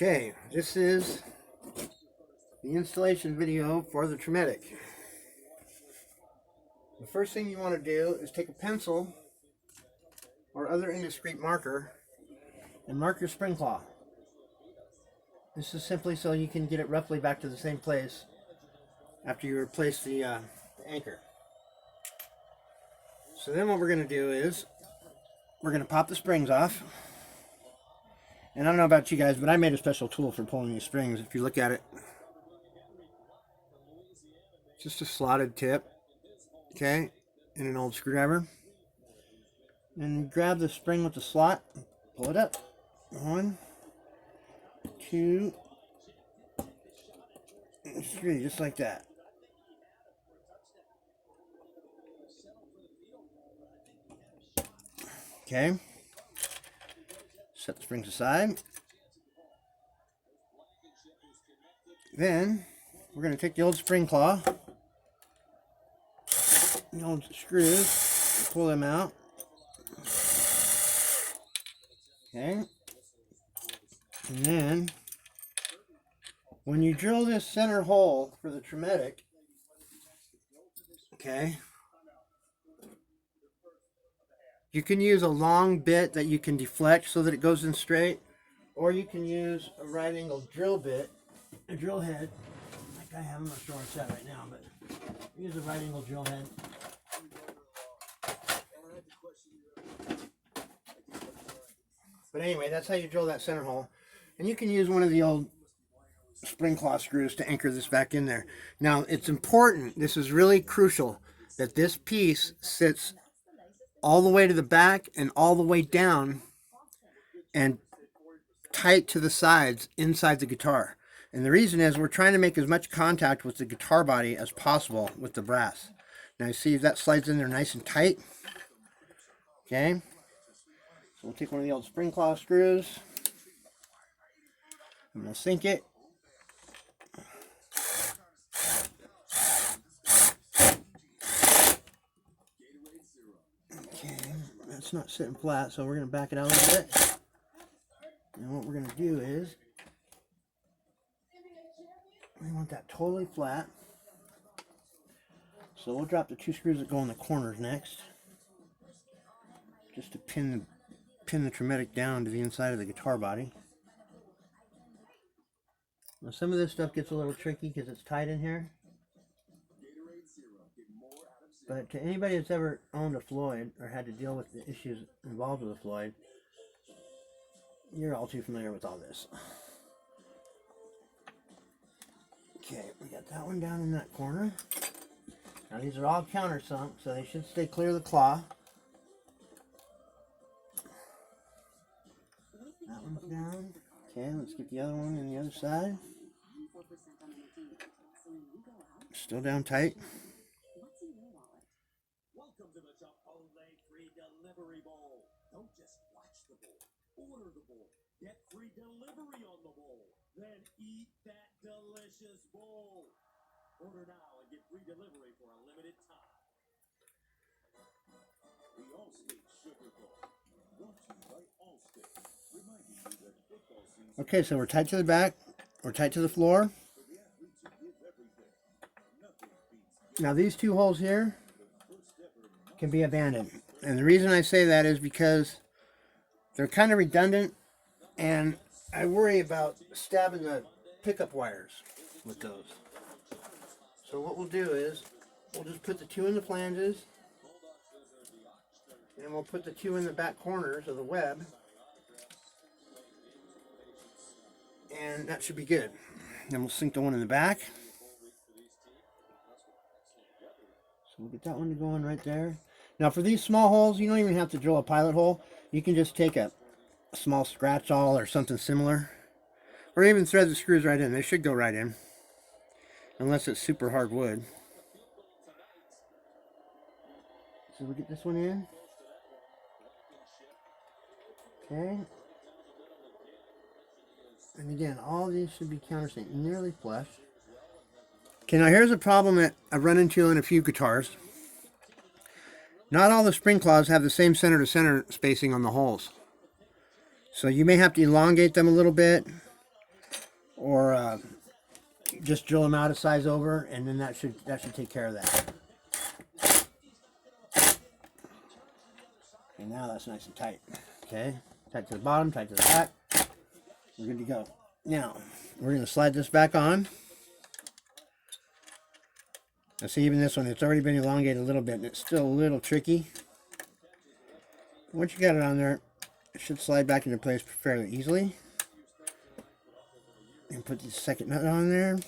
Okay, this is the installation video for the Tremedic. The first thing you want to do is take a pencil or other indiscreet marker and mark your spring claw. This is simply so you can get it roughly back to the same place after you replace the anchor. So then what we're going to do is we're going to pop the springs off. And I don't know about you guys, but I made a special tool for pulling these springs. If you look at it, it's just a slotted tip, okay, and an old screwdriver. And grab the spring with the slot, pull it up. 1, 2, 3, just like that. Okay. Set the springs aside. Then we're going to take the old spring claw, the old screws, pull them out. Okay. And then when you drill this center hole for the Tremedic, okay, you can use a long bit that you can deflect so that it goes in straight, or you can use a right angle drill bit, a drill head, like I have. I'm not sure where it's at right now, but use a right angle drill head. But anyway, that's how you drill that center hole. And you can use one of the old spring claw screws to anchor this back in there. Now, it's important, this is really crucial, that this piece sits all the way to the back and all the way down and tight to the sides inside the guitar. And the reason is we're trying to make as much contact with the guitar body as possible with the brass. Now you see that slides in there nice and tight. Okay. So we'll take one of the old spring claw screws. I'm going to sink it. Okay, that's not sitting flat, so we're going to back it out a little bit. And what we're going to do is, we want that totally flat. So we'll drop the 2 screws that go in the corners next, just to pin the Tremedic down to the inside of the guitar body. Now some of this stuff gets a little tricky because it's tight in here. But to anybody that's ever owned a Floyd or had to deal with the issues involved with a Floyd, you're all too familiar with all this. Okay, we got that one down in that corner. Now these are all countersunk, so they should stay clear of the claw. That one's down. Okay, let's get the other one on the other side. Still down tight. Welcome to the Chipotle free delivery bowl. Don't just watch the bowl. Order the bowl. Get free delivery on the bowl. Then eat that delicious bowl. Order now and get free delivery for a limited time. The Allstate Sugar Bowl. Brought to you by Allstate. Reminding you that football season. Okay, so we're tight to the back. We're tight to the floor. Now these 2 holes here can be abandoned. And the reason I say that is because they're kind of redundant and I worry about stabbing the pickup wires with those. So what we'll do is we'll just put the 2 in the flanges and we'll put the 2 in the back corners of the web, and that should be good. Then we'll sink the one in the back. We'll get that one to go in right there. Now for these small holes, you don't even have to drill a pilot hole. You can just take a small scratch awl or something similar. Or even thread the screws right in. They should go right in. Unless it's super hard wood. So we'll get this one in. Okay. And again, all these should be countersink, nearly flush. Okay, now here's a problem that I've run into in a few guitars. Not all the spring claws have the same center to center spacing on the holes. So you may have to elongate them a little bit. or just drill them out a size over, and then that should take care of that. And now that's nice and tight. Okay, tight to the bottom, tight to the back. We're good to go. Now we're going to slide this back on. Now see, even this one, it's already been elongated a little bit, and it's still a little tricky. Once you got it on there, it should slide back into place fairly easily. And put the second nut on there.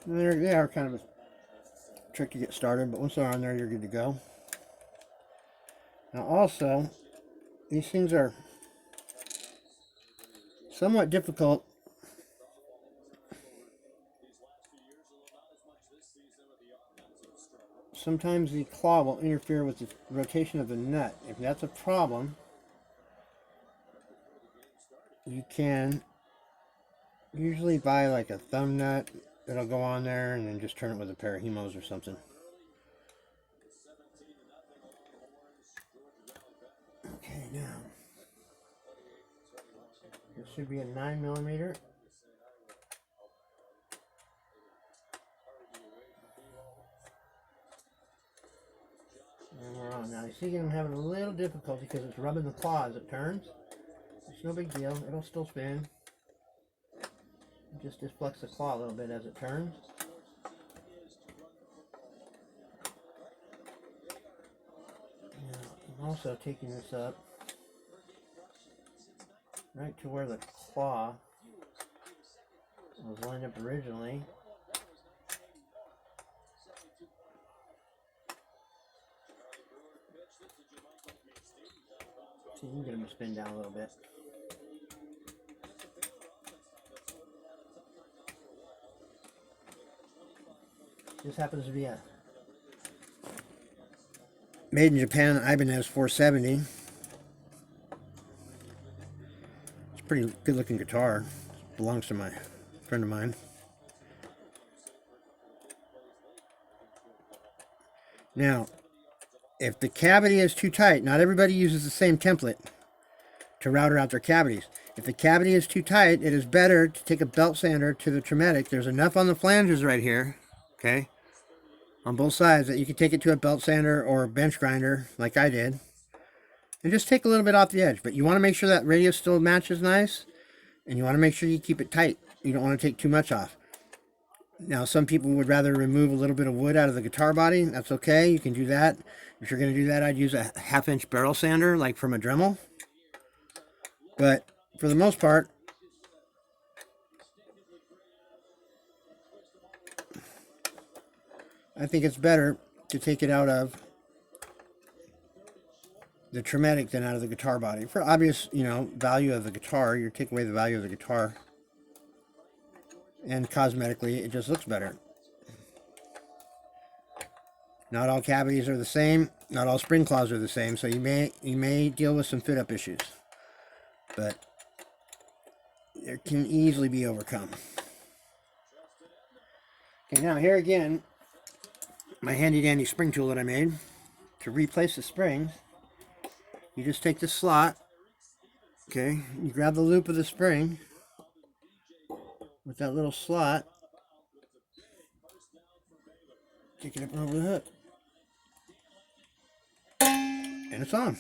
They are kind of a trick to get started, but once they're on there, you're good to go. Now also, these things are somewhat difficult. Sometimes the claw will interfere with the rotation of the nut. If that's a problem, you can usually buy like a thumb nut that'll go on there, and then just turn it with a pair of hemos or something. Okay, now this should be a 9mm. And we're on. Now you see I'm having a little difficulty because it's rubbing the claw as it turns. It's no big deal, it'll still spin. Just deflects the claw a little bit as it turns. Now, I'm also taking this up right to where the claw was lined up originally. So you can get them to spin down a little bit. This happens to be a made in Japan Ibanez 470. It's a pretty good looking guitar. It belongs to my friend of mine. Now, if the cavity is too tight, not everybody uses the same template to router out their cavities. If the cavity is too tight, it is better to take a belt sander to the Tremedic. There's enough on the flanges right here, okay, on both sides, that you can take it to a belt sander or a bench grinder like I did, and just take a little bit off the edge. But you want to make sure that radius still matches nice, and you want to make sure you keep it tight. You don't want to take too much off. Now, some people would rather remove a little bit of wood out of the guitar body. That's okay, you can do that. If you're going to do that, I'd use a 1/2-inch barrel sander like from a Dremel. But for the most part, I think it's better to take it out of the Tremedic than out of the guitar body. For obvious, value of the guitar, you take away the value of the guitar. And cosmetically, it just looks better. Not all cavities are the same. Not all spring claws are the same. So you may deal with some fit-up issues. But it can easily be overcome. Okay, now here again, my handy-dandy spring tool that I made. To replace the springs, you just take the slot, okay, you grab the loop of the spring with that little slot, take it up and over the hook, and it's on.